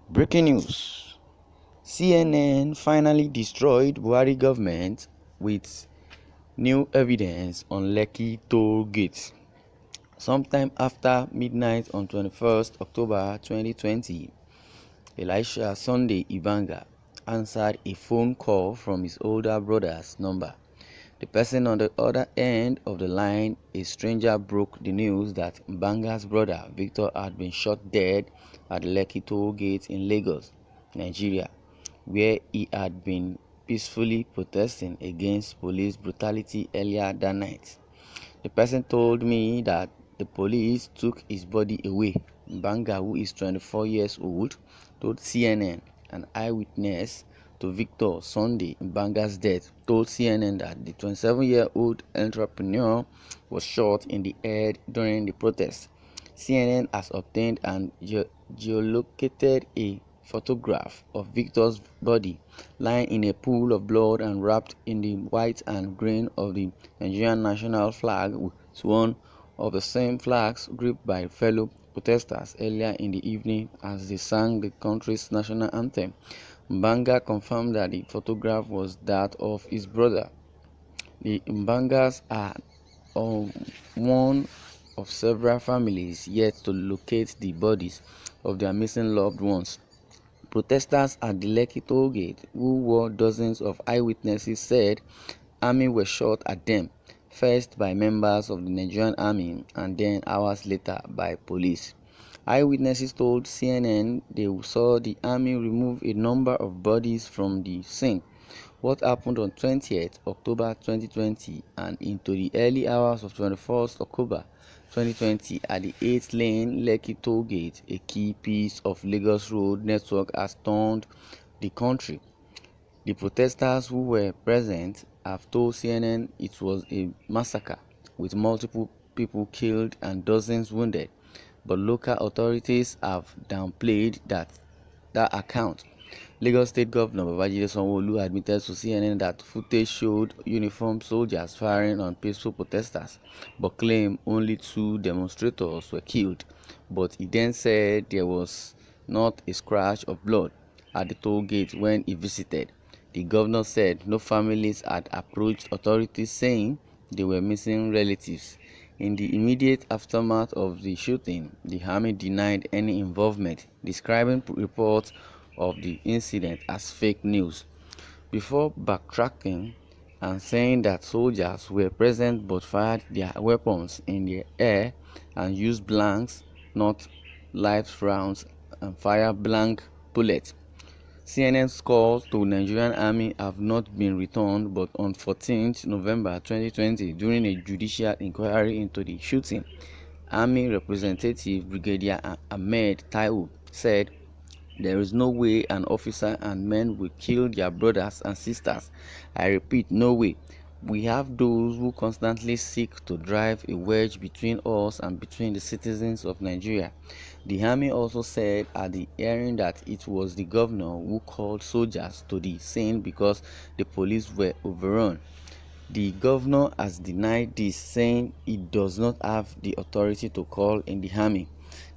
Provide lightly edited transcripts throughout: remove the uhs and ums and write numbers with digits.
Breaking news: CNN finally destroyed Buhari government with new evidence on Lekki toll gate. Sometime after midnight on 21st October 2020, Elisha Sunday Ibanga answered a phone call from his older brother's number. The person on the other end of the line, a stranger, broke the news that Mbanga's brother Victor had been shot dead at the Lekki toll gate in Lagos, Nigeria, where he had been peacefully protesting against police brutality earlier that night. The person told me that the police took his body away. Mbanga, who is 24 years old, told CNN. An eyewitness to Victor Sunday Mbanga's death told CNN that the 27-year-old entrepreneur was shot in the head during the protest. CNN has obtained and geolocated a photograph of Victor's body lying in a pool of blood and wrapped in the white and green of the Nigerian national flag, with one of the same flags gripped by fellow protesters earlier in the evening as they sang the country's national anthem. Mbanga confirmed that the photograph was that of his brother. The Mbangas are one of several families yet to locate the bodies of their missing loved ones. Protesters at the Lekki toll gate, who were dozens of eyewitnesses, said army were shot at them, first by members of the Nigerian army and then hours later by police. Eyewitnesses told CNN they saw the army remove a number of bodies from the scene. What happened on 20th October 2020 and into the early hours of 21st October 2020 at the 8-lane Lekki toll gate, a key piece of Lagos road network, has stunned the country. The protesters who were present have told CNN it was a massacre with multiple people killed and dozens wounded, but local authorities have downplayed that account. Lagos State Governor Babajide Sanwo-Olu admitted to CNN that footage showed uniformed soldiers firing on peaceful protesters, but claimed only 2 demonstrators were killed. But he then said there was not a scratch of blood at the toll gate when he visited. The governor said no families had approached authorities saying they were missing relatives. In the immediate aftermath of the shooting, the army denied any involvement, describing reports of the incident as fake news, before backtracking and saying that soldiers were present but fired their weapons in the air and used blanks, not live rounds, and fired blank bullets. CNN's calls to Nigerian army have not been returned, but on 14th November 2020, during a judicial inquiry into the shooting, Army Representative Brigadier Ahmed Taiwo said there is no way an officer and men will kill their brothers and sisters. I repeat, no way. We have those who constantly seek to drive a wedge between us and between the citizens of Nigeria. The army also said at the hearing that it was the governor who called soldiers to the scene because the police were overrun. The governor has denied this, saying he does not have the authority to call in the army.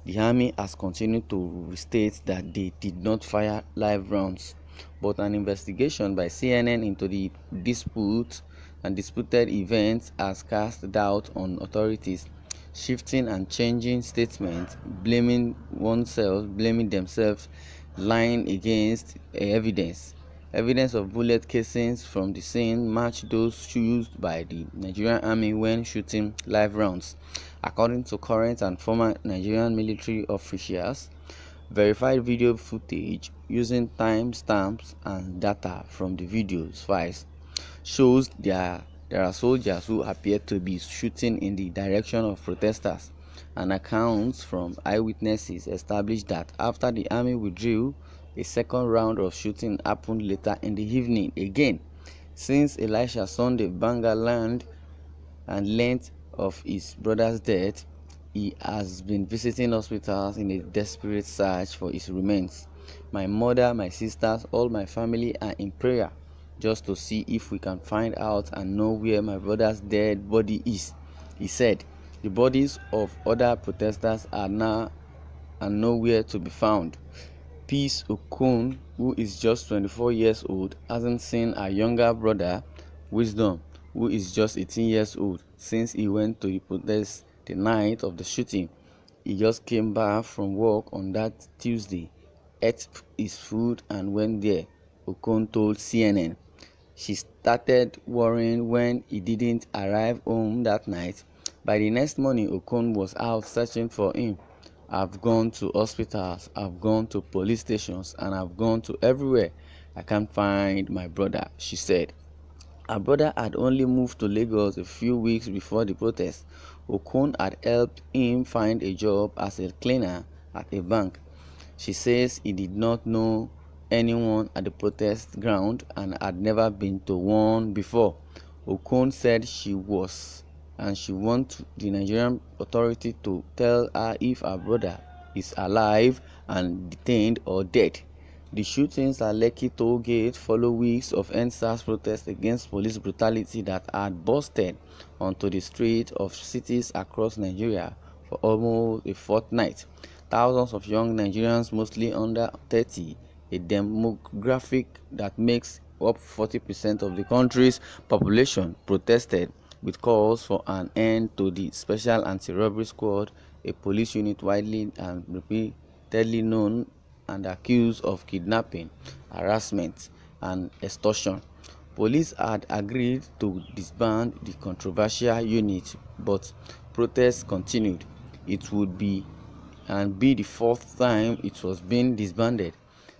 The army has continued to restate that they did not fire live rounds, but an investigation by CNN into the dispute and disputed events has cast doubt on authorities, shifting and changing statements, blaming oneself, blaming themselves, lying against evidence. Evidence of bullet casings from the scene match those used by the Nigerian army when shooting live rounds. According to current and former Nigerian military officials, verified video footage using timestamps and data from the videos files shows there are soldiers who appear to be shooting in the direction of protesters, and accounts from eyewitnesses established that after the army withdrew, a second round of shooting happened later in the evening again. Since Elisha Sunday Banga learned of his brother's death, he has been visiting hospitals in a desperate search for his remains. My mother, my sisters, all my family are in prayer just to see if we can find out and know where my brother's dead body is, he said. The bodies of other protesters are nowhere to be found. Peace Okon, who is just 24 years old, hasn't seen her younger brother, Wisdom, who is just 18 years old, since he went to the protest the night of the shooting. He just came back from work on that Tuesday, ate his food and went there, Okon told CNN. She started worrying when he didn't arrive home that night. By the next morning, Okon was out searching for him. I've gone to hospitals, I've gone to police stations, and I've gone to everywhere. I can't find my brother, she said. Her brother had only moved to Lagos a few weeks before the protest. Okon had helped him find a job as a cleaner at a bank. She says he did not know anyone at the protest ground and had never been to one before. Okon said she wants the Nigerian authority to tell her if her brother is alive and detained or dead. The shootings at Lekki toll gate follow weeks of EndSARS protests against police brutality that had busted onto the streets of cities across Nigeria for almost a fortnight. Thousands of young Nigerians, mostly under 30, a demographic that makes up 40% of the country's population, protested with calls for an end to the Special Anti-Robbery Squad, a police unit widely and repeatedly known and accused of kidnapping, harassment, and extortion. Police had agreed to disband the controversial unit, but protests continued. It would be the fourth time it was being disbanded.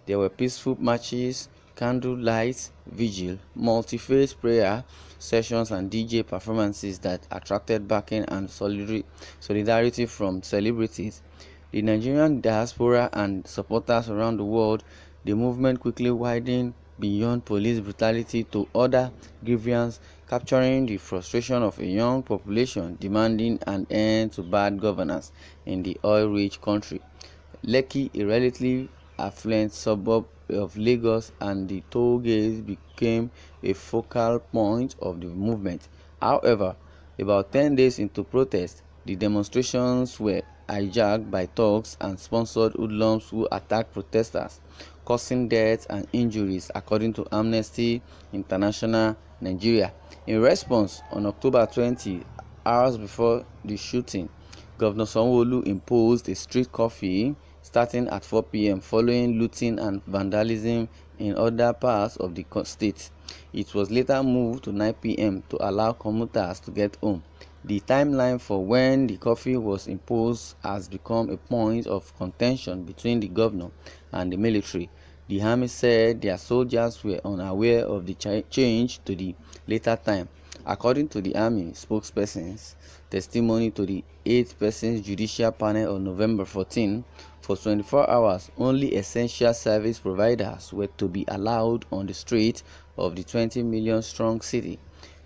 There were peaceful marches, candlelight vigil, multi-faith prayer sessions, and DJ performances that attracted backing and solidarity from celebrities, the Nigerian diaspora, and supporters around the world. The movement quickly widened beyond police brutality to other grievances, capturing the frustration of a young population demanding an end to bad governance in the oil-rich country. Lekki, a relatively affluent suburb of Lagos, and the toll gates became a focal point of the movement. However, about 10 days into protest, the demonstrations were hijacked by thugs and sponsored hoodlums who attacked protesters, causing deaths and injuries, according to Amnesty International Nigeria. In response, on October 20, hours before the shooting, Governor Sanwo-Olu imposed a strict curfew starting at 4 p.m. following looting and vandalism in other parts of the state. It was later moved to 9 p.m. to allow commuters to get home. The timeline for when the curfew was imposed has become a point of contention between the governor and the military. The army said their soldiers were unaware of the change to the later time. According to the army spokesperson's testimony to the 8-person judicial panel on November 14, for 24 hours, only essential service providers were to be allowed on the streets of the 20 million strong city.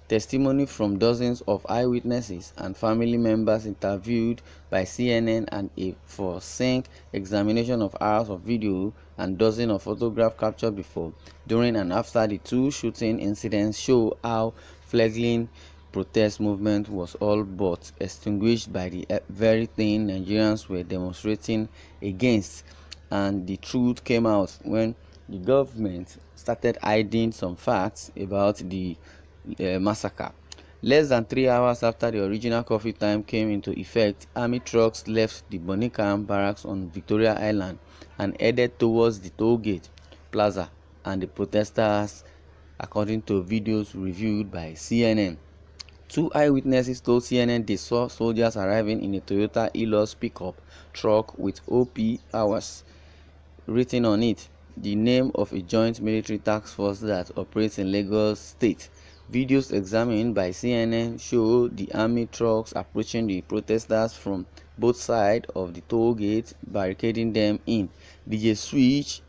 Testimony from dozens of eyewitnesses and family members interviewed by CNN, and a forensic examination of hours of video and dozens of photographs captured before, during and after the two shooting incidents show how fledgling protest movement was all but extinguished by the very thing Nigerians were demonstrating against. And the truth came out when the government started hiding some facts about the massacre. Less than 3 hours after the original curfew time came into effect, army trucks left the Bonikam barracks on Victoria Island and headed towards the toll gate plaza and the protesters, according to videos reviewed by CNN. Two eyewitnesses told CNN they saw soldiers arriving in a Toyota Hilux pickup truck with OP Hours written on it, the name of a joint military task force that operates in Lagos State. Videos examined by CNN show the army trucks approaching the protesters from both sides of the toll gate, barricading them in. DJ Switch,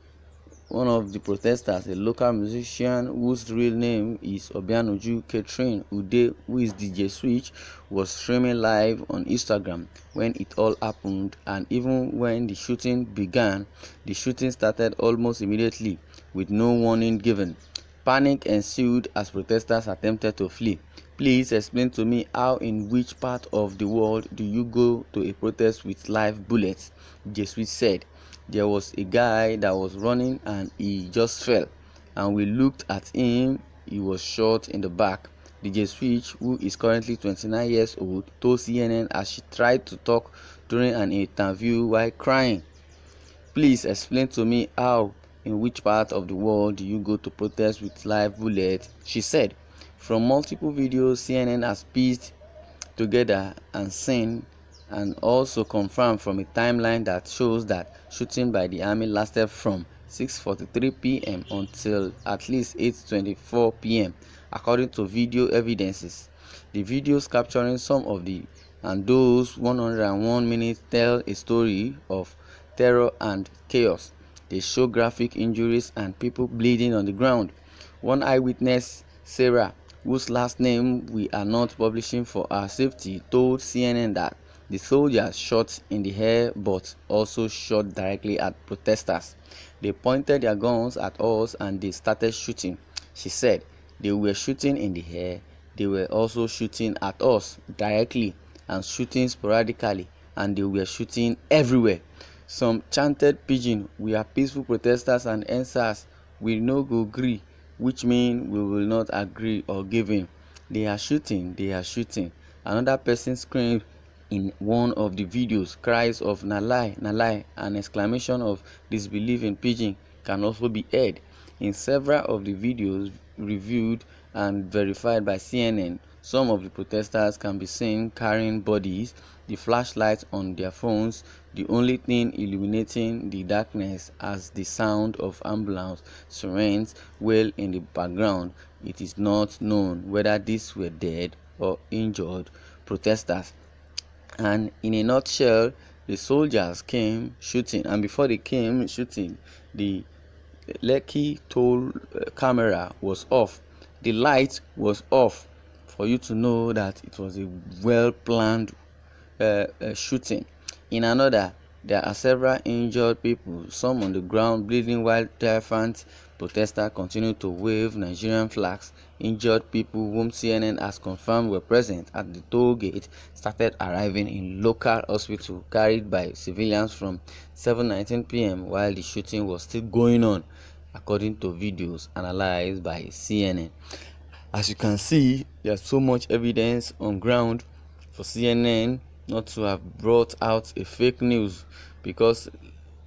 one of the protesters, a local musician whose real name is Obianuju Catherine Ude, who is DJ Switch, was streaming live on Instagram when it all happened. And even when the shooting began, the shooting started almost immediately with no warning given. Panic ensued as protesters attempted to flee. Please explain to me, how in which part of the world do you go to a protest with live bullets? DJ Switch said. there was a guy that was running and he just fell, and we looked at him, he was shot in the back. DJ Switch, who is currently 29 years old, told CNN as she tried to talk during an interview while crying. Please explain to me how, in which part of the world do you go to protest with live bullets, she said. From multiple videos CNN has pieced together and seen and also confirmed from a timeline that shows that shooting by the army lasted from 6:43 p.m. until at least 8:24 p.m. according to video evidences. The videos capturing some of the and those 101 minutes tell a story of terror and chaos. They show graphic injuries and people bleeding on the ground. One eyewitness, Sarah, whose last name we are not publishing for our safety, told CNN that the soldiers shot in the air but also shot directly at protesters. They pointed their guns at us and they started shooting. She said they were shooting in the air, they were also shooting at us directly and shooting sporadically, and they were shooting everywhere. Some chanted pidgin, "We are peaceful protesters and answers, we no go gree," which mean we will not agree or give in. They are shooting, they are shooting. Another person screamed in one of the videos, cries of "na lie, na lie," an exclamation of disbelief in pidgin can also be heard. In several of the videos reviewed and verified by CNN, some of the protesters can be seen carrying bodies, the flashlights on their phones, the only thing illuminating the darkness as the sound of ambulance sirens wail in the background. It is not known whether these were dead or injured protesters. And in a nutshell, the soldiers came shooting, and before they came shooting, the Lekki toll camera was off, the light was off, for you to know that it was a well-planned shooting. In another, there are several injured people, some on the ground bleeding while triumphant protesters continue to wave Nigerian flags. Injured people whom CNN has confirmed were present at the toll gate started arriving in local hospital carried by civilians from 7:19 p.m. while the shooting was still going on, according to videos analyzed by CNN. As you can see, there's so much evidence on ground for CNN not to have brought out a fake news, because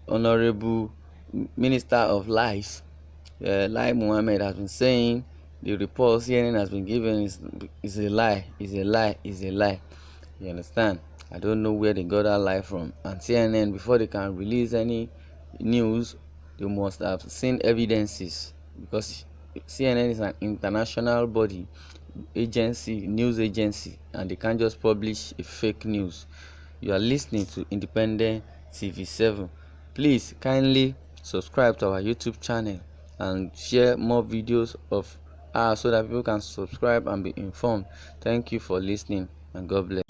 Honorable Minister of Life, Lai Mohammed, has been saying the report CNN has been given is a lie, is a lie, is a lie. You understand? I don't know where they got that lie from. And CNN, before they can release any news, they must have seen evidences, because CNN is an international body, agency, news agency, and they can't just publish a fake news. You are listening to Independent TV 7. Please kindly subscribe to our YouTube channel and share more videos of ours so that people can subscribe and be informed. Thank you for listening, and God bless.